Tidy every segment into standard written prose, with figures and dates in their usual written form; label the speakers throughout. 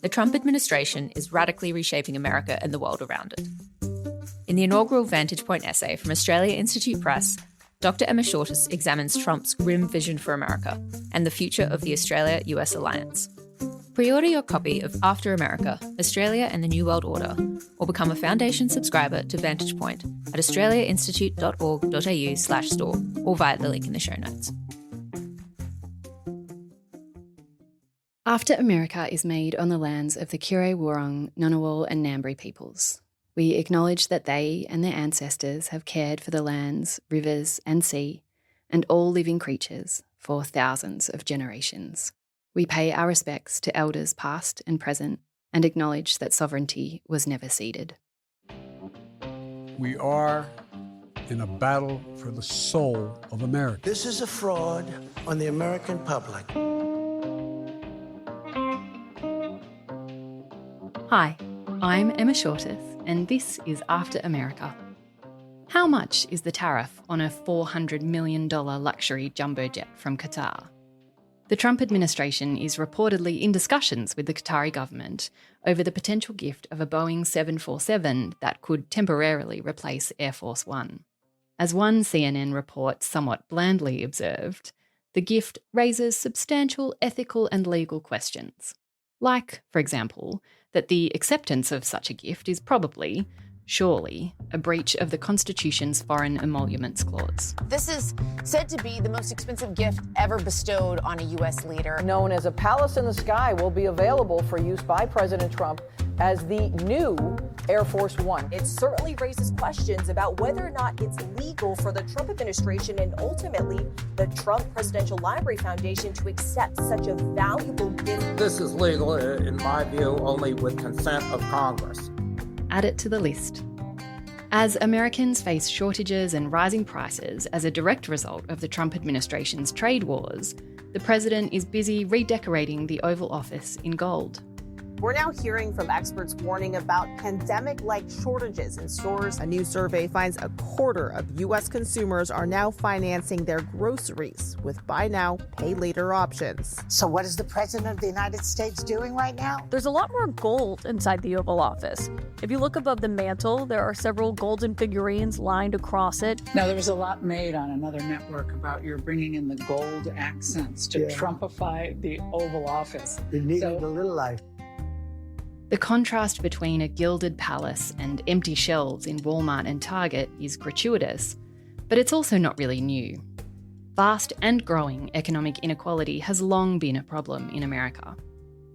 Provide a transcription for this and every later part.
Speaker 1: The Trump administration is radically reshaping America and the world around it. In the inaugural Vantage Point essay from Australia Institute Press, Dr Emma Shortis examines Trump's grim vision for America and the future of the Australia-US alliance. Pre-order your copy of After America, Australia and the New World Order, or become a Foundation subscriber to Vantage Point at australiainstitute.org.au/store or via the link in the show notes.
Speaker 2: After America is made on the lands of the Kure-Wurrung, Ngunnawal and Ngambri peoples. We acknowledge that they and their ancestors have cared for the lands, rivers and sea, and all living creatures for thousands of generations. We pay our respects to elders past and present and acknowledge that sovereignty was never ceded.
Speaker 3: We are in a battle for the soul of America.
Speaker 4: This is a fraud on the American public.
Speaker 2: Hi, I'm Emma Shortis, and this is After America. How much is the tariff on a $400 million luxury jumbo jet from Qatar? The Trump administration is reportedly in discussions with the Qatari government over the potential gift of a Boeing 747 that could temporarily replace Air Force One. As one CNN report somewhat blandly observed, the gift raises substantial ethical and legal questions. Like, for example, that the acceptance of such a gift is probably, surely, a breach of the Constitution's Foreign Emoluments Clause.
Speaker 5: This is said to be the most expensive gift ever bestowed on a U.S. leader.
Speaker 6: Known as a palace in the sky will be available for use by President Trump as the new Air Force One.
Speaker 7: It certainly raises questions about whether or not it's legal for the Trump administration and ultimately the Trump Presidential Library Foundation to accept such a valuable gift.
Speaker 8: This is legal, in my view, only with consent of Congress.
Speaker 2: Add it to the list. As Americans face shortages and rising prices as a direct result of the Trump administration's trade wars, the president is busy redecorating the Oval Office in gold.
Speaker 7: We're now hearing from experts warning about pandemic-like shortages in stores. A new survey finds a quarter of U.S. consumers are now financing their groceries with buy now, pay later options.
Speaker 9: So what is the President of the United States doing right now?
Speaker 10: There's a lot more gold inside the Oval Office. If you look above the mantle, there are several golden figurines lined across it.
Speaker 11: Now, there was a lot made on another network about you're bringing in the gold accents to Trumpify the Oval Office.
Speaker 4: It needed a little life.
Speaker 2: The contrast between a gilded palace and empty shelves in Walmart and Target is gratuitous, but it's also not really new. Vast and growing economic inequality has long been a problem in America.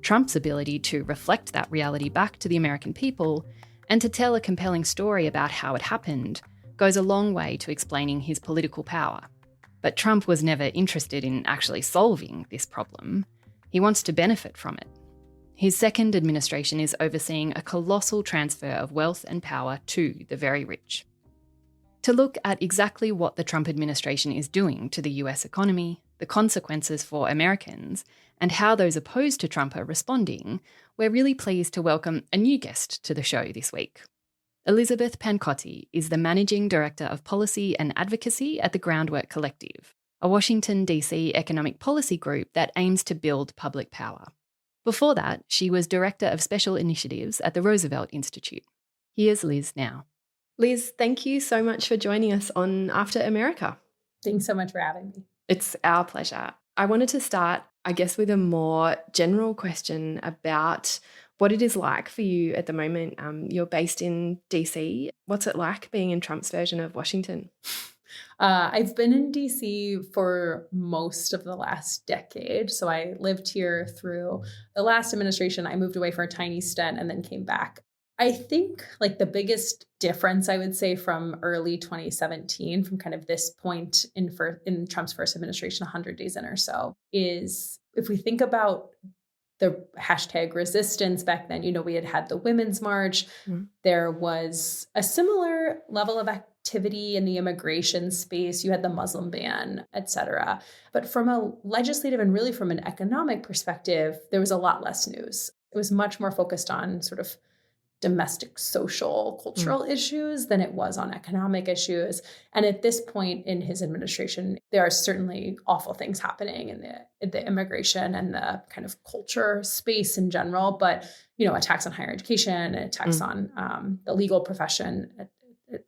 Speaker 2: Trump's ability to reflect that reality back to the American people and to tell a compelling story about how it happened goes a long way to explaining his political power. But Trump was never interested in actually solving this problem. He wants to benefit from it. His second administration is overseeing a colossal transfer of wealth and power to the very rich. To look at exactly what the Trump administration is doing to the US economy, the consequences for Americans, and how those opposed to Trump are responding, we're really pleased to welcome a new guest to the show this week. Elizabeth Pancotti is the Managing Director of Policy and Advocacy at the Groundwork Collective, a Washington, D.C. economic policy group that aims to build public power. Before that, she was Director of Special Initiatives at the Roosevelt Institute. Here's Liz now. Liz, thank you so much for joining us on After America.
Speaker 12: Thanks so much for having me.
Speaker 2: It's our pleasure. I wanted to start, I guess, with a more general question about what it is like for you at the moment. You're based in DC. What's it like being in Trump's version of Washington?
Speaker 12: I've been in DC for most of the last decade. So I lived here through the last administration. I moved away for a tiny stint and then came back. I think like the biggest difference, I would say, from early 2017, from kind of this point in Trump's first administration, 100 days in or so, is if we think about the hashtag resistance back then, we had the Women's March. Mm-hmm. There was a similar level of activity in the immigration space. You had the Muslim ban, et cetera. But from a legislative and really from an economic perspective, there was a lot less news. It was much more focused on sort of domestic social cultural issues than it was on economic issues. And at this point in his administration, there are certainly awful things happening in the immigration and the kind of culture space in general, but, attacks on higher education, attacks on the legal profession,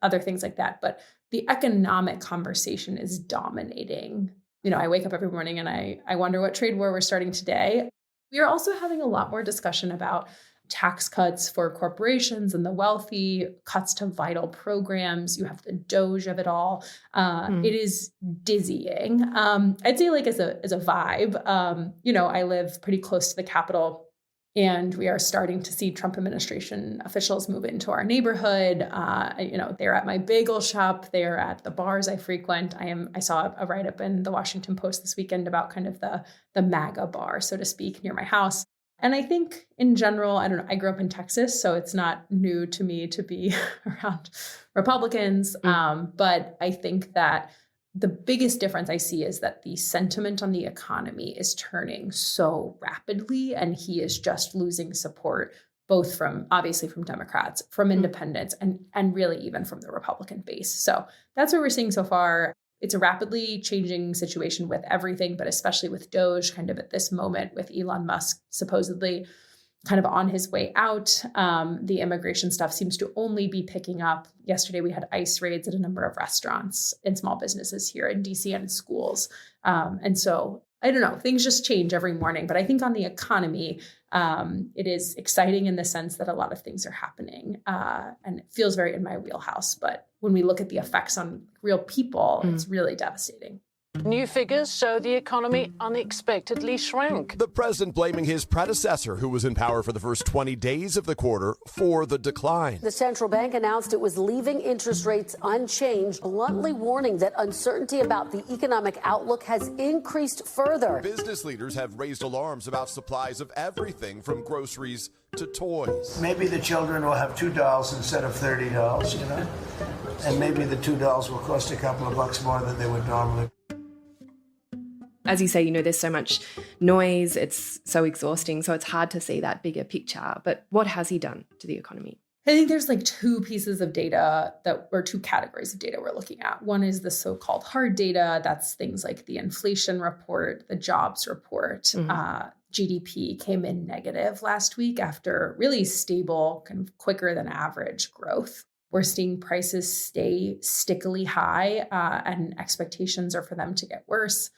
Speaker 12: other things like that. But the economic conversation is dominating. I wake up every morning and I wonder what trade war we're starting today. We are also having a lot more discussion about tax cuts for corporations and the wealthy, cuts to vital programs. You have the Doge of it all. It is dizzying. I'd say as a vibe, I live pretty close to the Capitol, and we are starting to see Trump administration officials move into our neighborhood. They're at my bagel shop. They're at the bars I frequent. I saw a write-up in the Washington Post this weekend about kind of the MAGA bar, so to speak, near my house. And I think in general, I don't know, I grew up in Texas, so it's not new to me to be around Republicans. But I think that the biggest difference I see is that the sentiment on the economy is turning so rapidly, and he is just losing support, both obviously from Democrats, from independents, and really even from the Republican base. So that's what we're seeing so far. It's a rapidly changing situation with everything, but especially with Doge kind of at this moment, with Elon Musk supposedly kind of on his way out. The immigration stuff seems to only be picking up. Yesterday, we had ICE raids at a number of restaurants and small businesses here in DC and schools. And so I don't know, things just change every morning. But I think on the economy, it is exciting in the sense that a lot of things are happening, and it feels very in my wheelhouse. But when we look at the effects on real people, it's really devastating.
Speaker 13: New figures show the economy unexpectedly shrank.
Speaker 14: The president blaming his predecessor, who was in power for the first 20 days of the quarter, for the decline.
Speaker 15: The central bank announced it was leaving interest rates unchanged, bluntly warning that uncertainty about the economic outlook has increased further.
Speaker 14: Business leaders have raised alarms about supplies of everything from groceries to toys.
Speaker 4: Maybe the children will have $2 instead of $30, and maybe the $2 will cost a couple of bucks more than they would normally.
Speaker 2: As you say, there's so much noise, it's so exhausting, so it's hard to see that bigger picture. But what has he done to the economy?
Speaker 12: I think there's two pieces of data or two categories of data we're looking at. One is the so-called hard data. That's things like the inflation report, the jobs report. GDP came in negative last week after really stable, kind of quicker than average growth. We're seeing prices stay stickily high, and expectations are for them to get worse.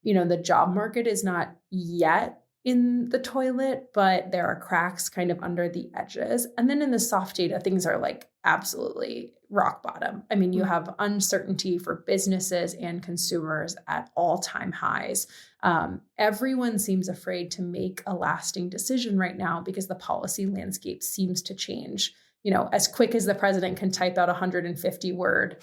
Speaker 12: The job market is not yet in the toilet, but there are cracks kind of under the edges. And then in the soft data, things are absolutely rock bottom. I mean, you have uncertainty for businesses and consumers at all-time highs. Everyone seems afraid to make a lasting decision right now because the policy landscape seems to change. As quick as the president can type out 150-word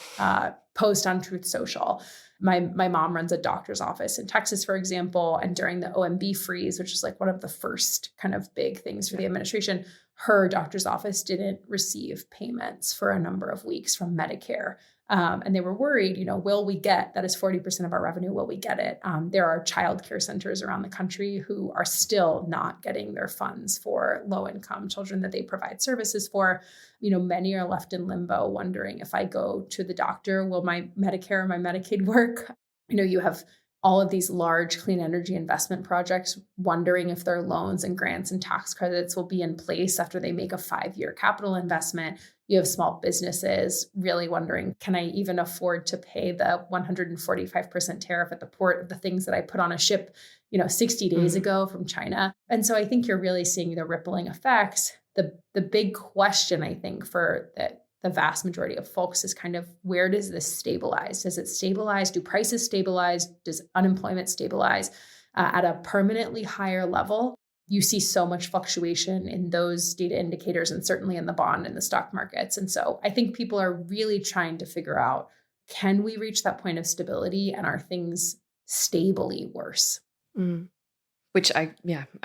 Speaker 12: post on Truth Social. My mom runs a doctor's office in Texas, for example, and during the OMB freeze, which is one of the first kind of big things for the administration, her doctor's office didn't receive payments for a number of weeks from Medicare. And they were worried, will we get, that is 40% of our revenue, will we get it? There are childcare centers around the country who are still not getting their funds for low-income children that they provide services for. Many are left in limbo, wondering if I go to the doctor, will my Medicare or my Medicaid work? You have all of these large clean energy investment projects wondering if their loans and grants and tax credits will be in place after they make a 5-year capital investment. You have small businesses really wondering, can I even afford to pay the 145% tariff at the port of the things that I put on a ship, 60 days ago from China? And so I think you're really seeing the rippling effects. The big question, I think, for the vast majority of folks is kind of, where does this stabilize? Does it stabilize? Do prices stabilize? Does unemployment stabilize at a permanently higher level? You see so much fluctuation in those data indicators and certainly in the bond and the stock markets. And so I think people are really trying to figure out, can we reach that point of stability, and are things stably worse?
Speaker 2: Which I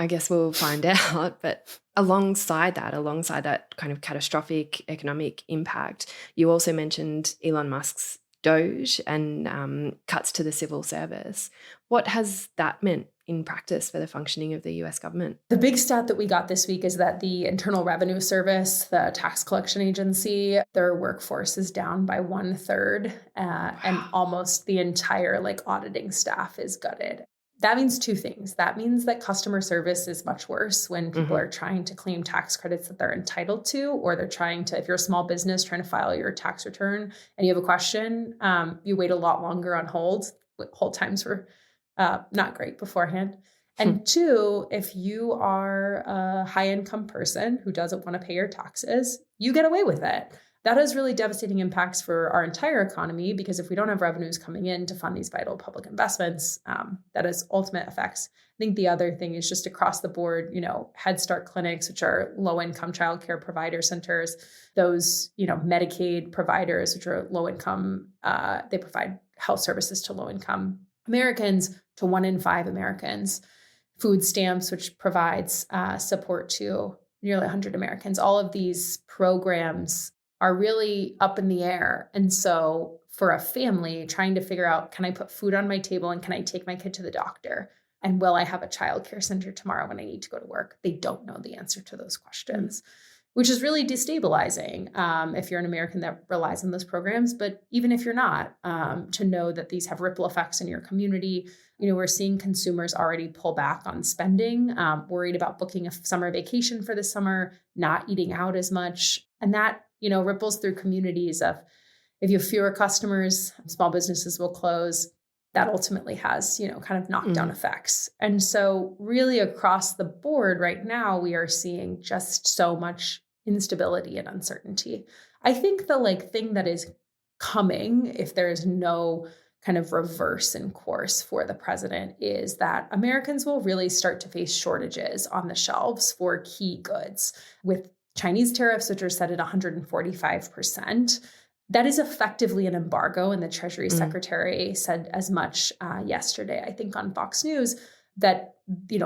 Speaker 2: guess we'll find out. But alongside that kind of catastrophic economic impact, you also mentioned Elon Musk's DOGE and cuts to the civil service. What has that meant in practice for the functioning of the US government?
Speaker 12: The big stat that we got this week is that the Internal Revenue Service, the tax collection agency, their workforce is down by 1/3, and almost the entire auditing staff is gutted. That means two things. That means that customer service is much worse when people are trying to claim tax credits that they're entitled to, or they're trying to, if you're a small business trying to file your tax return and you have a question, you wait a lot longer on hold. Hold times were not great beforehand. And two, if you are a high-income person who doesn't want to pay your taxes, you get away with it. That has really devastating impacts for our entire economy, because if we don't have revenues coming in to fund these vital public investments, that has ultimate effects. I think the other thing is just across the board, Head Start clinics, which are low-income childcare provider centers, those, Medicaid providers, which are low-income, they provide health services to low-income Americans, to 1 in 5 Americans. Food stamps, which provides support to nearly 100 Americans. All of these programs are really up in the air. And so for a family trying to figure out, can I put food on my table and can I take my kid to the doctor? And will I have a childcare center tomorrow when I need to go to work? They don't know the answer to those questions, which is really destabilizing if you're an American that relies on those programs. But even if you're not, to know that these have ripple effects in your community. We're seeing consumers already pull back on spending, worried about booking a summer vacation for the summer, not eating out as much. And that, ripples through communities of, if you have fewer customers, small businesses will close. That ultimately has, kind of knockdown effects. And so really across the board right now, we are seeing just so much instability and uncertainty. I think the thing that is coming, if there is no kind of reverse in course for the president, is that Americans will really start to face shortages on the shelves for key goods. With Chinese tariffs, which are set at 145%, that is effectively an embargo. And the Treasury Secretary said as much yesterday, I think on Fox News, that,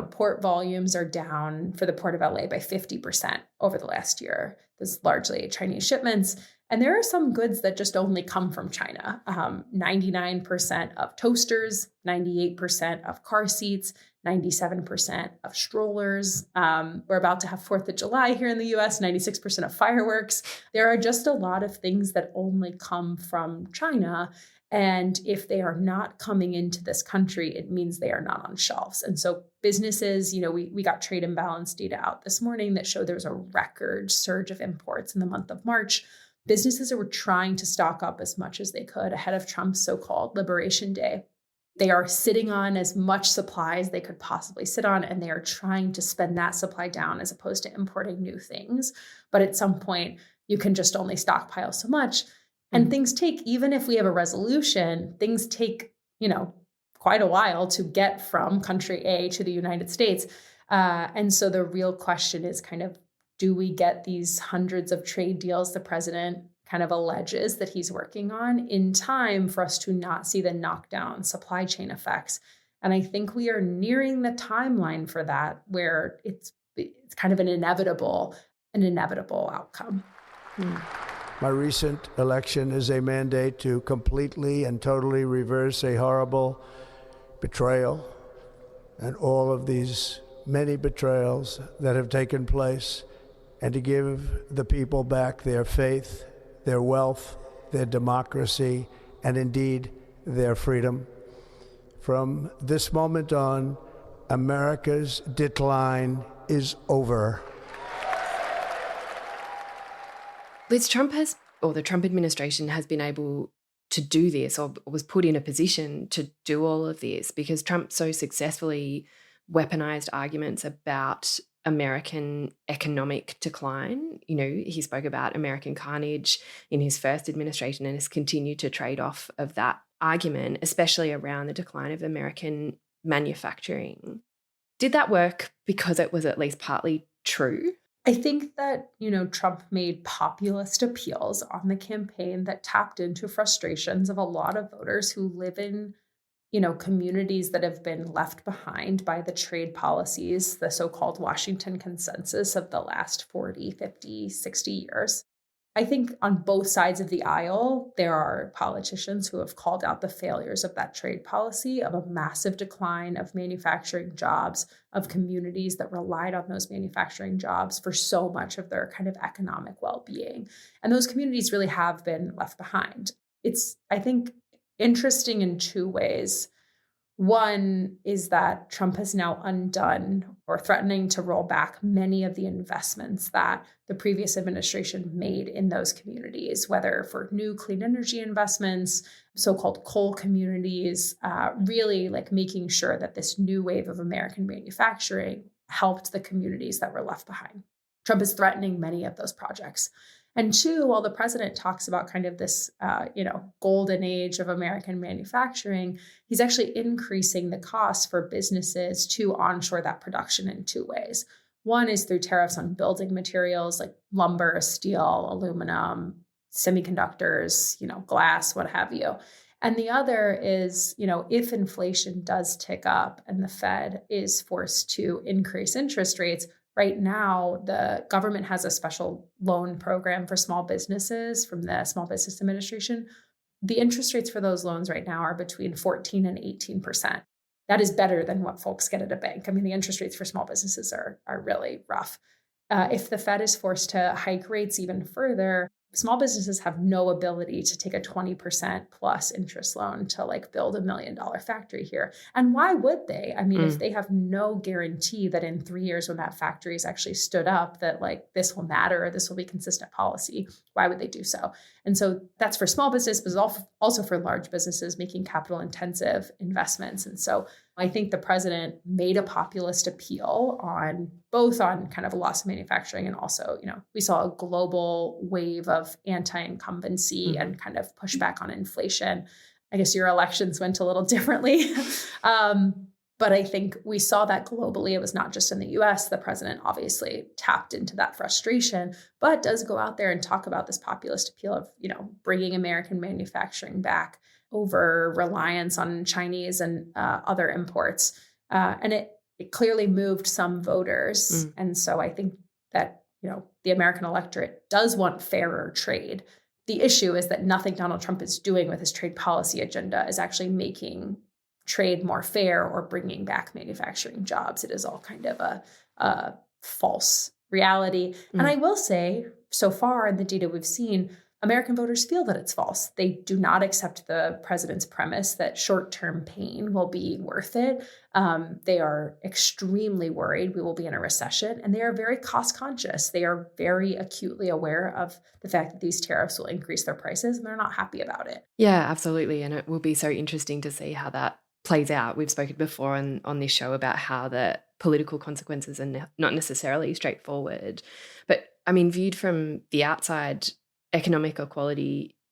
Speaker 12: port volumes are down for the Port of LA by 50% over the last year. This is largely Chinese shipments. And there are some goods that just only come from China. 99% of toasters, 98% of car seats, 97% of strollers. We're about to have 4th of July here in the US, 96% of fireworks. There are just a lot of things that only come from China. And if they are not coming into this country, it means they are not on shelves. And so businesses, we got trade imbalance data out this morning that showed there was a record surge of imports in the month of March. Businesses were trying to stock up as much as they could ahead of Trump's so-called Liberation Day. They are sitting on as much supply as they could possibly sit on, and they are trying to spend that supply down as opposed to importing new things. But at some point, you can just only stockpile so much. And things take, even if we have a resolution, things take, quite a while to get from country A to the United States. And so the real question is kind of, do we get these hundreds of trade deals the president kind of alleges that he's working on in time for us to not see the knockdown supply chain effects? And I think we are nearing the timeline for that, where it's kind of an inevitable outcome.
Speaker 4: My recent election is a mandate to completely and totally reverse a horrible betrayal and all of these many betrayals that have taken place, and to give the people back their faith, their wealth, their democracy, and indeed their freedom. From this moment on, America's decline is over.
Speaker 2: Liz, the Trump administration has been able to do this, or was put in a position to do all of this, because Trump so successfully weaponized arguments about American economic decline. He spoke about American carnage in his first administration and has continued to trade off of that argument, especially around the decline of American manufacturing. Did that work because it was at least partly true?
Speaker 12: I think that, Trump made populist appeals on the campaign that tapped into frustrations of a lot of voters who live in, communities that have been left behind by the trade policies, the so-called Washington consensus of the last 40, 50, 60 years. I think on both sides of the aisle, there are politicians who have called out the failures of that trade policy, of a massive decline of manufacturing jobs, of communities that relied on those manufacturing jobs for so much of their kind of economic well-being. And those communities really have been left behind. It's, I think, interesting in two ways. One is that Trump has now undone or threatening to roll back many of the investments that the previous administration made in those communities, whether for new clean energy investments, so-called coal communities, really like making sure that this new wave of American manufacturing helped the communities that were left behind. Trump is threatening many of those projects. And two, while the president talks about kind of this, golden age of American manufacturing, he's actually increasing the cost for businesses to onshore that production in two ways. One is through tariffs on building materials like lumber, steel, aluminum, semiconductors, glass, what have you. And the other is, if inflation does tick up and the Fed is forced to increase interest rates, right now, the government has a special loan program for small businesses from the Small Business Administration. The interest rates for those loans right now are between 14 and 18%. That is better than what folks get at a bank. I mean, the interest rates for small businesses are really rough. If the Fed is forced to hike rates even further, small businesses have no ability to take a 20% plus interest loan to build $1 million factory here. And why would they? I mean, if they have no guarantee that in 3 years when that factory is actually stood up, that this will matter, or this will be consistent policy, why would they do so? And so that's for small business, but also for large businesses making capital intensive investments. And so I think the president made a populist appeal on both on kind of a loss of manufacturing and also, we saw a global wave of anti-incumbency and kind of pushback on inflation. I guess your elections went a little differently. But I think we saw that globally. It was not just in the US. The president obviously tapped into that frustration, but does go out there and talk about this populist appeal of, bringing American manufacturing back over reliance on Chinese and other imports. And it clearly moved some voters. And so I think that, the American electorate does want fairer trade. The issue is that nothing Donald Trump is doing with his trade policy agenda is actually making trade more fair or bringing back manufacturing jobs. It is all kind of a false reality. And I will say, so far in the data we've seen, American voters feel that it's false. They do not accept the president's premise that short-term pain will be worth it. They are extremely worried we will be in a recession, and they are very cost conscious. They are very acutely aware of the fact that these tariffs will increase their prices, and they're not happy about it.
Speaker 2: Yeah, absolutely. And it will be so interesting to see how that plays out. We've spoken before on this show about how the political consequences are not necessarily straightforward. But I mean, viewed from the outside, economic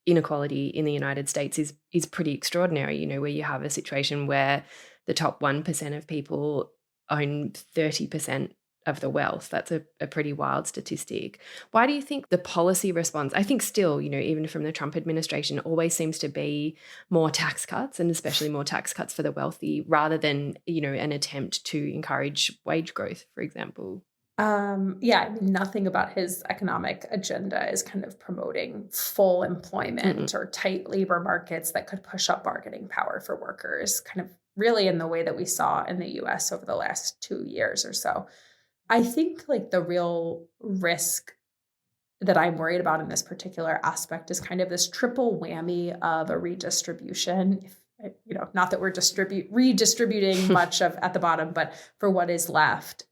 Speaker 2: inequality in the United States is pretty extraordinary, where you have a situation where the top 1% of people own 30% of the wealth. That's a pretty wild statistic. Why do you think the policy response, I think still, even from the Trump administration, always seems to be more tax cuts, and especially more tax cuts for the wealthy, rather than, an attempt to encourage wage growth, for example?
Speaker 12: Nothing about his economic agenda is kind of promoting full employment or tight labor markets that could push up bargaining power for workers, kind of really in the way that we saw in the US over the last 2 years or so. I think the real risk that I'm worried about in this particular aspect is kind of this triple whammy of a redistribution. Not that we're redistributing much at the bottom, but for what is left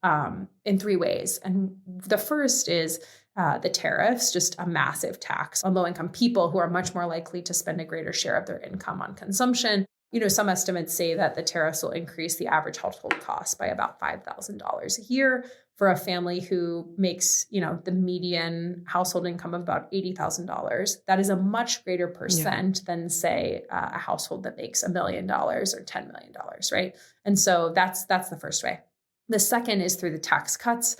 Speaker 12: in 3 ways. And the first is the tariffs, just a massive tax on low-income people who are much more likely to spend a greater share of their income on consumption. Some estimates say that the tariffs will increase the average household cost by about $5,000 a year for a family who makes, the median household income of about $80,000. That is a much greater percent than, say, a household that makes $1 million or $10 million, right? And so that's the first way. The second is through the tax cuts,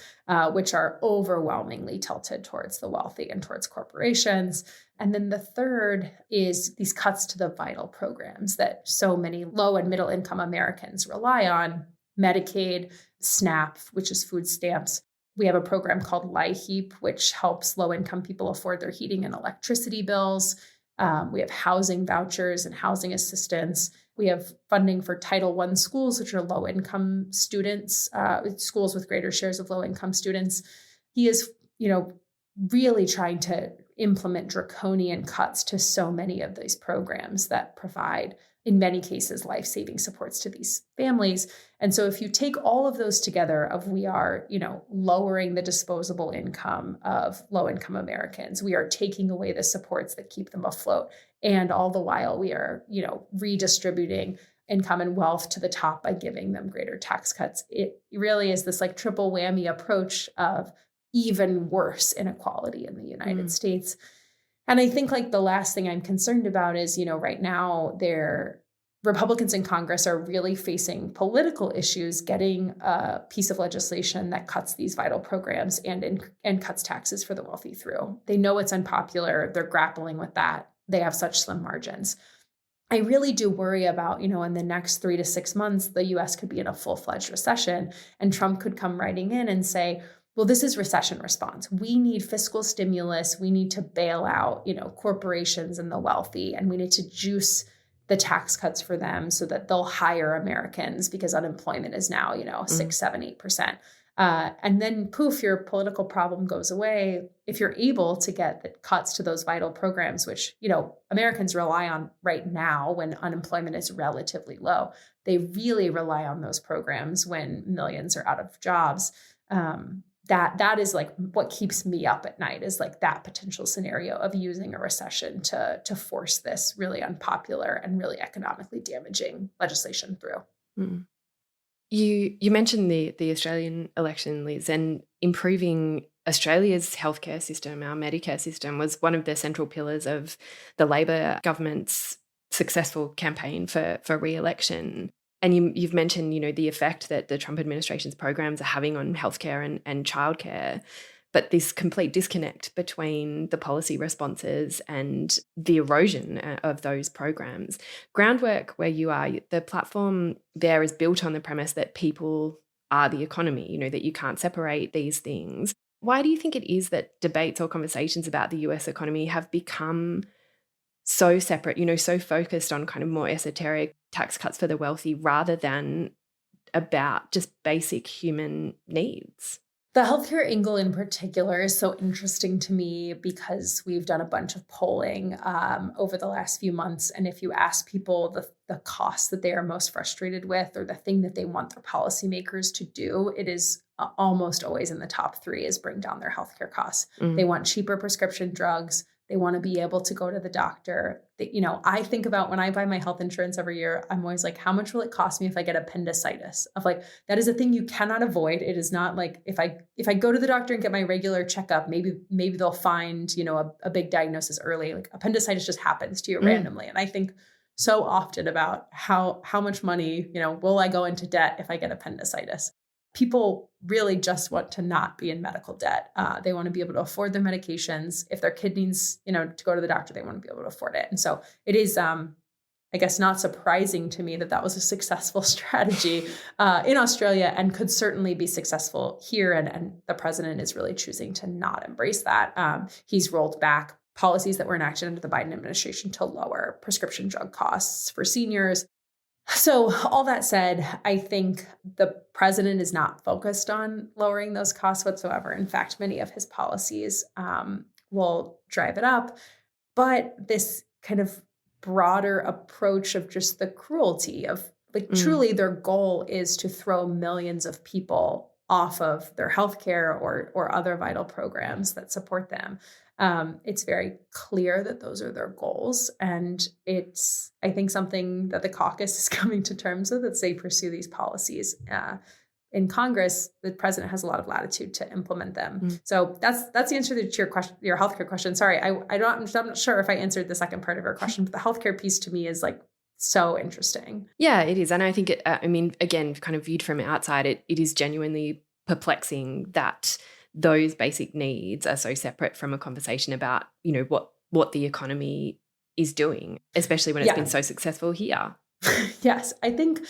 Speaker 12: which are overwhelmingly tilted towards the wealthy and towards corporations. And then the third is these cuts to the vital programs that so many low and middle income Americans rely on: Medicaid, SNAP, which is food stamps. We have a program called LIHEAP, which helps low-income people afford their heating and electricity bills. We have housing vouchers and housing assistance. We have funding for Title I schools, which are low-income students, schools with greater shares of low-income students. He is, really trying to implement draconian cuts to so many of these programs that provide, in many cases, life-saving supports to these families. And so if you take all of those together, we are, lowering the disposable income of low-income Americans, we are taking away the supports that keep them afloat. And all the while we are, redistributing income and wealth to the top by giving them greater tax cuts. It really is this triple whammy approach of even worse inequality in the United States. And I think the last thing I'm concerned about is, right now Republicans in Congress are really facing political issues, getting a piece of legislation that cuts these vital programs and cuts taxes for the wealthy through. They know it's unpopular. They're grappling with that. They have such slim margins. I really do worry about, in the next 3 to 6 months, the US could be in a full-fledged recession, and Trump could come writing in and say, well, this is recession response. We need fiscal stimulus. We need to bail out, corporations and the wealthy, and we need to juice the tax cuts for them so that they'll hire Americans because unemployment is now, 6, 7, 8%. And then poof, your political problem goes away if you're able to get the cuts to those vital programs, which, Americans rely on right now when unemployment is relatively low. They really rely on those programs when millions are out of jobs. That is what keeps me up at night is that potential scenario of using a recession to force this really unpopular and really economically damaging legislation through.
Speaker 2: Mm. You mentioned the Australian election, Liz, and improving Australia's healthcare system, our Medicare system, was one of the central pillars of the Labor government's successful campaign for re-election. And you've mentioned, the effect that the Trump administration's programs are having on healthcare and childcare, but this complete disconnect between the policy responses and the erosion of those programs. Groundwork, where you are, the platform there is built on the premise that people are the economy, that you can't separate these things. Why do you think it is that debates or conversations about the US economy have become so separate, so focused on kind of more esoteric tax cuts for the wealthy rather than about just basic human needs?
Speaker 12: The healthcare angle in particular is so interesting to me because we've done a bunch of polling over the last few months. And if you ask people the costs that they are most frustrated with or the thing that they want their policymakers to do, it is almost always in the top 3 is bring down their healthcare costs. Mm-hmm. They want cheaper prescription drugs. They want to be able to go to the doctor. I think about when I buy my health insurance every year, I'm always like, how much will it cost me if I get appendicitis? That is a thing you cannot avoid. It is not like if I go to the doctor and get my regular checkup, maybe they'll find, a big diagnosis early. Appendicitis just happens to you randomly. And I think so often about how much money, will I go into debt if I get appendicitis? People really just want to not be in medical debt. They want to be able to afford their medications. If their kid needs, to go to the doctor, they want to be able to afford it. And so it is, I guess, not surprising to me that was a successful strategy in Australia and could certainly be successful here. And the president is really choosing to not embrace that. He's rolled back policies that were enacted under the Biden administration to lower prescription drug costs for seniors. So all that said, I think the president is not focused on lowering those costs whatsoever. In fact, many of his policies will drive it up. But this kind of broader approach of just the cruelty of truly their goal is to throw millions of people off of their healthcare or other vital programs that support them. It's very clear that those are their goals. And it's, I think, something that the caucus is coming to terms with as they pursue these policies. In Congress, the president has a lot of latitude to implement them. Mm. So that's the answer to your question, your healthcare question. Sorry, I'm not sure if I answered the second part of your question, but the healthcare piece to me is so interesting.
Speaker 2: Yeah, it is. And I think again, kind of viewed from outside, it is genuinely perplexing that those basic needs are so separate from a conversation about, what the economy is doing, especially when it's been so successful here.
Speaker 12: Yes. I think,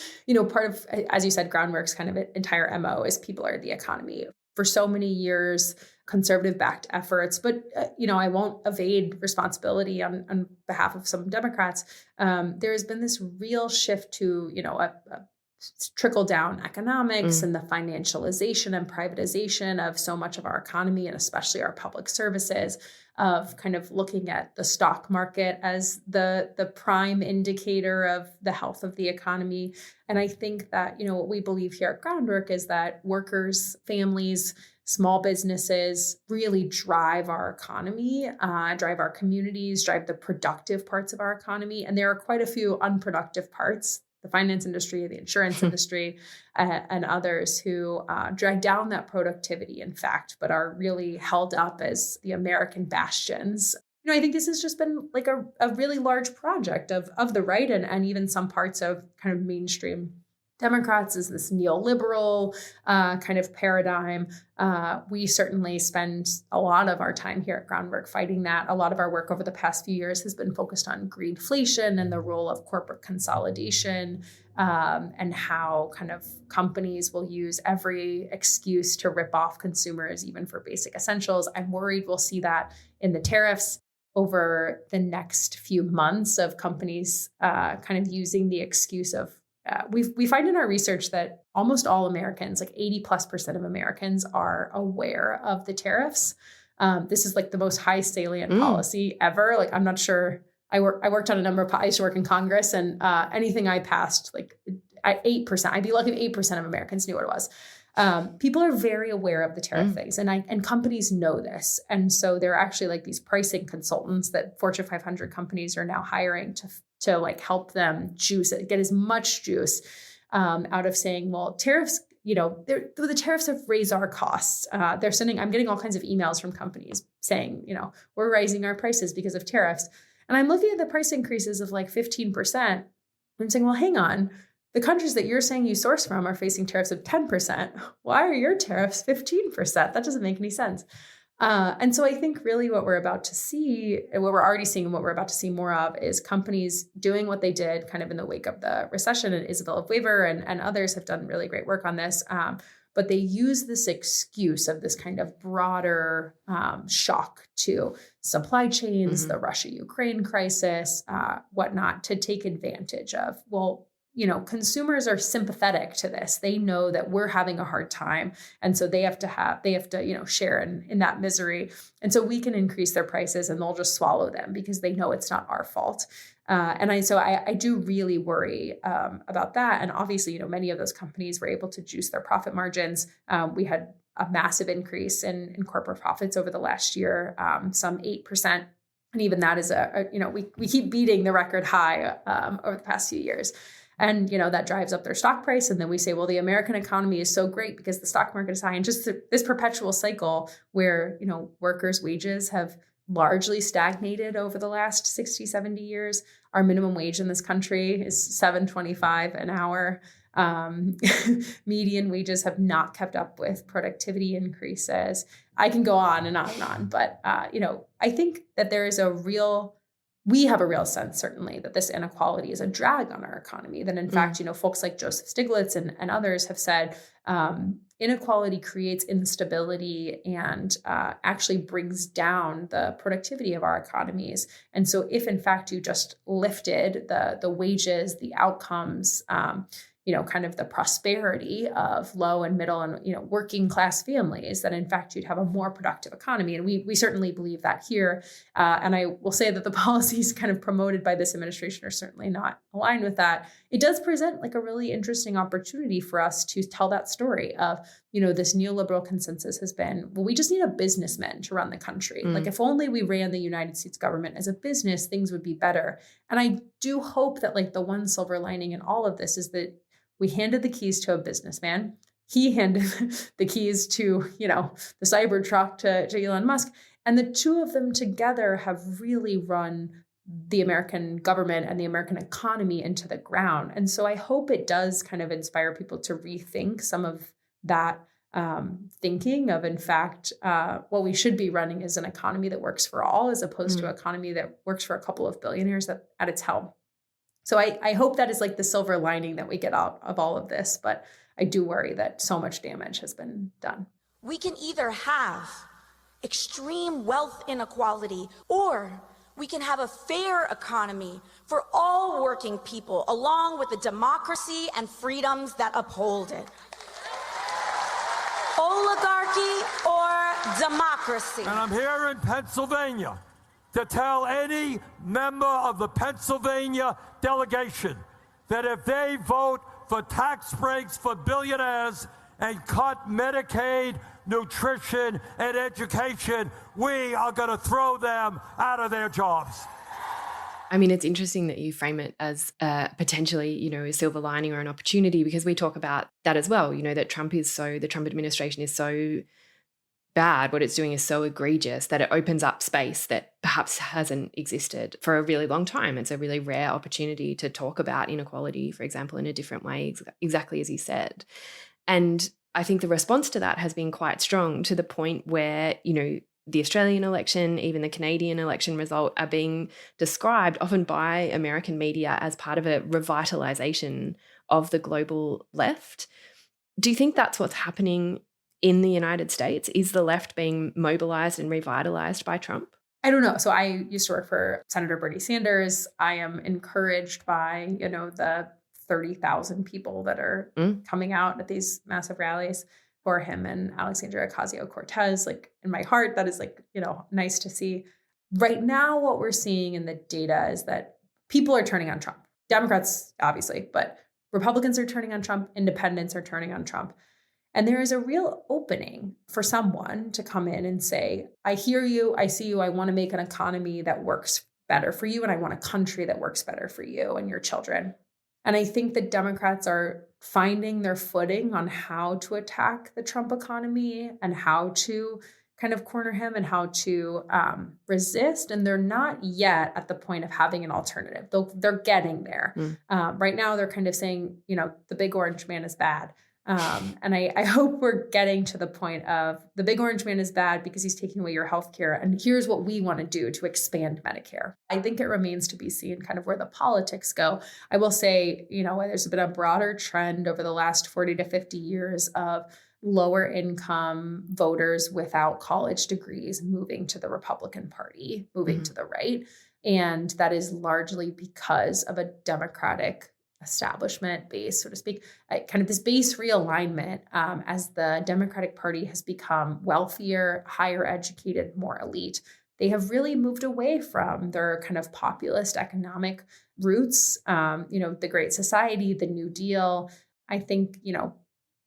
Speaker 12: part of, as you said, Groundwork's kind of entire MO is people are the economy. for so many years, conservative-backed efforts. But, I won't evade responsibility on behalf of some Democrats. There has been this real shift to, a trickle-down economics and the financialization and privatization of so much of our economy, and especially our public services, of kind of looking at the stock market as the prime indicator of the health of the economy. And I think that, what we believe here at Groundwork is that workers, families, small businesses really drive our economy, drive our communities, drive the productive parts of our economy. And there are quite a few unproductive parts, the finance industry, the insurance industry, and others who drag down that productivity, in fact, but are really held up as the American bastions. I think this has just been like a really large project of the right and even some parts of kind of mainstream Democrats, is this neoliberal kind of paradigm. We certainly spend a lot of our time here at Groundwork fighting that. A lot of our work over the past few years has been focused on greedflation and the role of corporate consolidation, and how kind of companies will use every excuse to rip off consumers, even for basic essentials. I'm worried we'll see that in the tariffs over the next few months, of companies kind of using the excuse of we find in our research that almost all Americans, like 80+% of Americans, are aware of the tariffs. This is like the most high salient policy ever. Like, I'm not sure. I worked on a number of, I used to work in Congress, and anything I passed, like at 8%, I'd be lucky if 8% of Americans knew what it was. People are very aware of the tariff things, and companies know this. And so there are actually like these pricing consultants that Fortune 500 companies are now hiring to like help them juice it, get as much juice out of saying, well, tariffs, the tariffs have raised our costs. I'm getting all kinds of emails from companies saying, we're raising our prices because of tariffs. And I'm looking at the price increases of like 15%. I'm saying, well, hang on. The countries that you're saying you source from are facing tariffs of 10%. Why are your tariffs 15%? That doesn't make any sense. And so I think really what we're about to see, and what we're already seeing and what we're about to see more of, is companies doing what they did kind of in the wake of the recession. And Isabella Weaver and others have done really great work on this. But they use this excuse of this kind of broader shock to supply chains, the Russia-Ukraine crisis, whatnot, to take advantage of, well, consumers are sympathetic to this. They know that we're having a hard time. And so they have to, share in that misery. And so we can increase their prices and they'll just swallow them because they know it's not our fault. So I do really worry about that. And obviously, many of those companies were able to juice their profit margins. We had a massive increase in corporate profits over the last year, some 8%. And even that is we keep beating the record high over the past few years. And, that drives up their stock price. And then we say, well, the American economy is so great because the stock market is high. And just this perpetual cycle where, workers' wages have largely stagnated over the last 60, 70 years. Our minimum wage in this country is $7.25 an hour. Median wages have not kept up with productivity increases. I can go on and on and on. But, I think that there is we have a real sense, certainly, that this inequality is a drag on our economy. That in fact, folks like Joseph Stiglitz and others have said inequality creates instability and actually brings down the productivity of our economies. And so if in fact you just lifted the wages, the outcomes, kind of the prosperity of low and middle and, working class families, that in fact you'd have a more productive economy. And we certainly believe that here. And I will say that the policies kind of promoted by this administration are certainly not aligned with that. It does present like a really interesting opportunity for us to tell that story of, this neoliberal consensus has been, well, we just need a businessman to run the country. Like if only we ran the United States government as a business, things would be better. And I do hope that like the one silver lining in all of this is that we handed the keys to a businessman. He handed the keys to, the Cybertruck to Elon Musk. And the two of them together have really run the American government and the American economy into the ground. And so I hope it does kind of inspire people to rethink some of that thinking of, in fact, what we should be running is an economy that works for all, as opposed to an economy that works for a couple of billionaires at its helm. So I hope that is like the silver lining that we get out of all of this. But I do worry that so much damage has been done.
Speaker 16: We can either have extreme wealth inequality, or we can have a fair economy for all working people, along with the democracy and freedoms that uphold it. Oligarchy or democracy?
Speaker 17: And I'm here in Pennsylvania to tell any member of the Pennsylvania delegation that if they vote for tax breaks for billionaires and cut Medicaid, nutrition, and education, we are going to throw them out of their jobs.
Speaker 2: I mean, it's interesting that you frame it as potentially, a silver lining or an opportunity, because we talk about that as well, that the Trump administration is so bad, what it's doing is so egregious that it opens up space that perhaps hasn't existed for a really long time. It's a really rare opportunity to talk about inequality, for example, in a different way, exactly as you said. And I think the response to that has been quite strong, to the point where, the Australian election, even the Canadian election result, are being described often by American media as part of a revitalization of the global left. Do you think that's what's happening in the United States? Is the left being mobilized and revitalized by Trump?
Speaker 12: I don't know. So I used to work for Senator Bernie Sanders. I am encouraged by, the 30,000 people that are coming out at these massive rallies for him and Alexandria Ocasio-Cortez. Like, in my heart, that is nice to see. Right now, what we're seeing in the data is that people are turning on Trump. Democrats, obviously, but Republicans are turning on Trump. Independents are turning on Trump. And there is a real opening for someone to come in and say, I hear you, I see you, I want to make an economy that works better for you, and I want a country that works better for you and your children. And I think that Democrats are finding their footing on how to attack the Trump economy and how to kind of corner him and how to resist. And they're not yet at the point of having an alternative. They're getting there. Right now, they're kind of saying, the big orange man is bad. And I hope we're getting to the point of the big orange man is bad because he's taking away your health care. And here's what we want to do to expand Medicare. I think it remains to be seen kind of where the politics go. I will say, there's been a broader trend over the last 40 to 50 years of lower income voters without college degrees moving to the Republican Party, moving to the right. And that is largely because of a Democratic establishment base, so to speak, kind of this base realignment as the Democratic Party has become wealthier, higher educated, more elite. They have really moved away from their kind of populist economic roots, the Great Society, the New Deal. I think,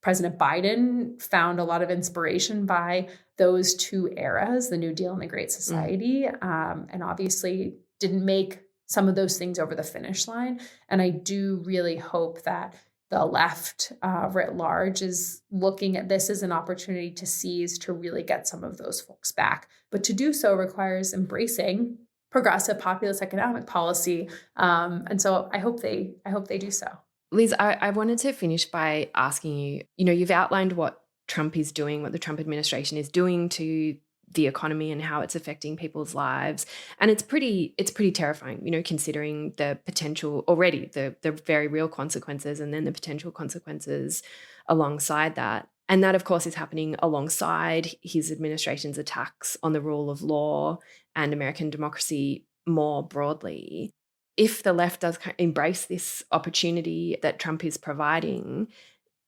Speaker 12: President Biden found a lot of inspiration by those two eras, the New Deal and the Great Society, and obviously didn't make some of those things over the finish line. And I do really hope that the left writ large is looking at this as an opportunity to seize, to really get some of those folks back. But to do so requires embracing progressive populist economic policy. And so I hope they do so.
Speaker 2: Liz, I wanted to finish by asking you, you've outlined what Trump is doing, what the Trump administration is doing to the economy and how it's affecting people's lives. And it's pretty terrifying, considering the potential already, the very real consequences, and then the potential consequences alongside that. And that, of course, is happening alongside his administration's attacks on the rule of law and American democracy more broadly. If the left does embrace this opportunity that Trump is providing,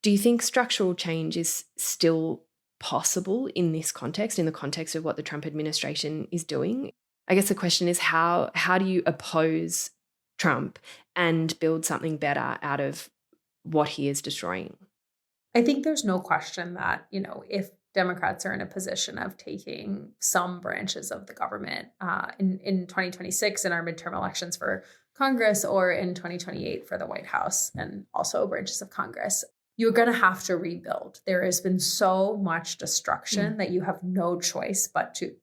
Speaker 2: do you think structural change is still possible in this context, in the context of what the Trump administration is doing? I guess the question is, how do you oppose Trump and build something better out of what he is destroying?
Speaker 12: I think there's no question that, if Democrats are in a position of taking some branches of the government in 2026 in our midterm elections for Congress, or in 2028 for the White House and also branches of Congress, you're going to have to rebuild. There has been so much destruction that you have no choice but to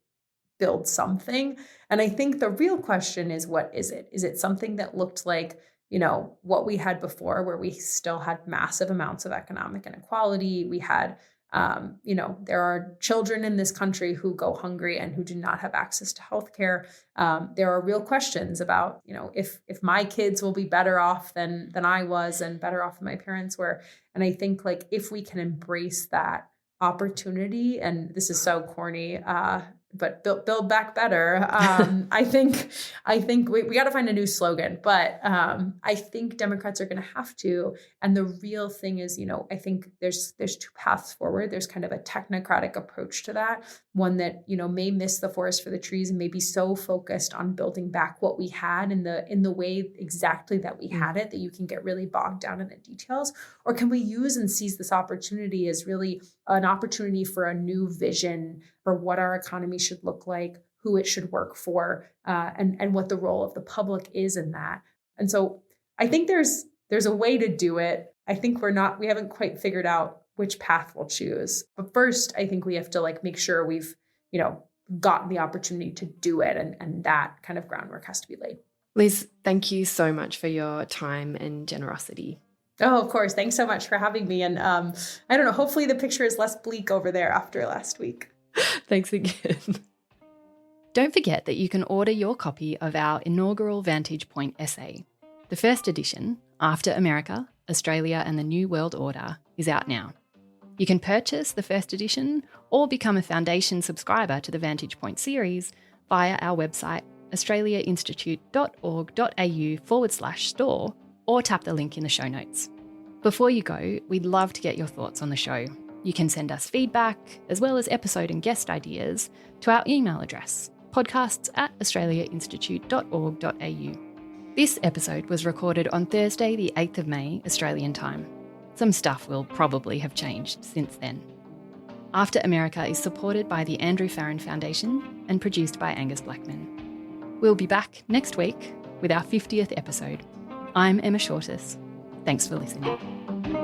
Speaker 12: build something. And I think the real question is, what is it? Is it something that looked like, what we had before, where we still had massive amounts of economic inequality? We had, there are children in this country who go hungry and who do not have access to healthcare. There are real questions about, if my kids will be better off than I was and better off than my parents were. And I think if we can embrace that opportunity, and this is so corny, but build back better. I think we got to find a new slogan, but I think Democrats are going to have to. And the real thing is, I think there's two paths forward. There's kind of a technocratic approach to that, one that, may miss the forest for the trees and may be so focused on building back what we had in the way exactly that we had it, that you can get really bogged down in the details. Or can we use and seize this opportunity as really an opportunity for a new vision for what our economy should look like, who it should work for, and what the role of the public is in that. And so I think there's a way to do it. I think we haven't quite figured out which path we'll choose. But first, I think we have to make sure we've, gotten the opportunity to do it, and that kind of groundwork has to be laid.
Speaker 18: Liz, thank you so much for your time and generosity.
Speaker 12: Oh, of course. Thanks so much for having me. And I don't know, hopefully the picture is less bleak over there after last week.
Speaker 18: Thanks again.
Speaker 2: Don't forget that you can order your copy of our inaugural Vantage Point essay. The first edition, After America, Australia and the New World Order, is out now. You can purchase the first edition or become a Foundation subscriber to the Vantage Point series via our website australiainstitute.org.au/store or tap the link in the show notes. Before you go, we'd love to get your thoughts on the show. You can send us feedback, as well as episode and guest ideas, to our email address, podcasts@australiainstitute.org.au. This episode was recorded on Thursday, the 8th of May, Australian time. Some stuff will probably have changed since then. After America is supported by the Andrew Farron Foundation and produced by Angus Blackman. We'll be back next week with our 50th episode. I'm Emma Shortis. Thanks for listening.